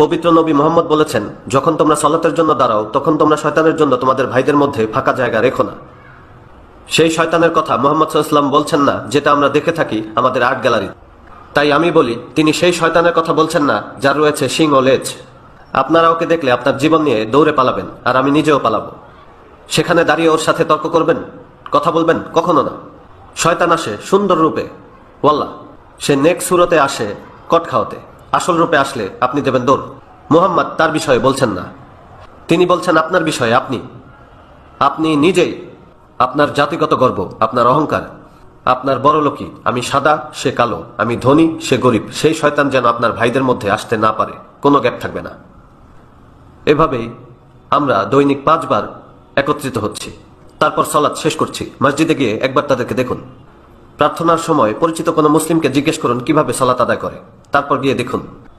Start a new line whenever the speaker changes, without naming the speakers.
পবিত্র নবী মুহাম্মদ বলেছেন, যখন তোমরা সালাতের জন্য দাঁড়াও তখন তোমরা শয়তানের জন্য তোমাদের ভাইদের মধ্যে ফাঁকা জায়গা রেখো না। সেই শয়তানের কথা মুহাম্মদ সাল্লাল্লাহু আলাইহি ওয়াসাল্লাম বলছেন না, যেটা আমরা দেখে থাকি আমাদের আর্ট গ্যালারি। তাই আমি বলি, তিনি সেই শয়তানের কথা বলছেন না যার রয়েছে শিং ও লেজ। আপনারা ওকে দেখলে আপনার জীবন নিয়ে দৌড়ে পালাবেন, আর আমি নিজেও পালাবো। সেখানে দাঁড়িয়ে ওর সাথে তর্ক করবেন, কথা বলবেন? কখনো না। শয়তান আসে সুন্দর রূপে, ওয়াল্লাহ, সে নেক সুরতে আসে কট খাওয়াতে। আসল রূপে আসলে আপনি দেবেন দৌড়। মুহাম্মদ তার বিষয়ে বলছেন না, তিনি বলছেন আপনার বিষয়ে। আপনি নিজেই, আপনার জাতিগত গর্ব, আপনার অহংকার, আপনার বড়লোকি, আমি সাদা সে কালো, আমি ধনী সে গরিব, সেই শয়তান যেন আপনার ভাইদের মধ্যে আসতে না পারে, কোনো গ্যাপ থাকবে না। এভাবেই আমরা দৈনিক 5 বার একত্রিত হচ্ছি, তারপর সালাত শেষ করছি। মসজিদে গিয়ে একবার তাদেরকে দেখুন। প্রার্থনার সময় পরিচিত কোনো মুসলিমকে জিজ্ঞেস করুন কিভাবে সালাত আদায় করে, তারপর গিয়ে দেখুন।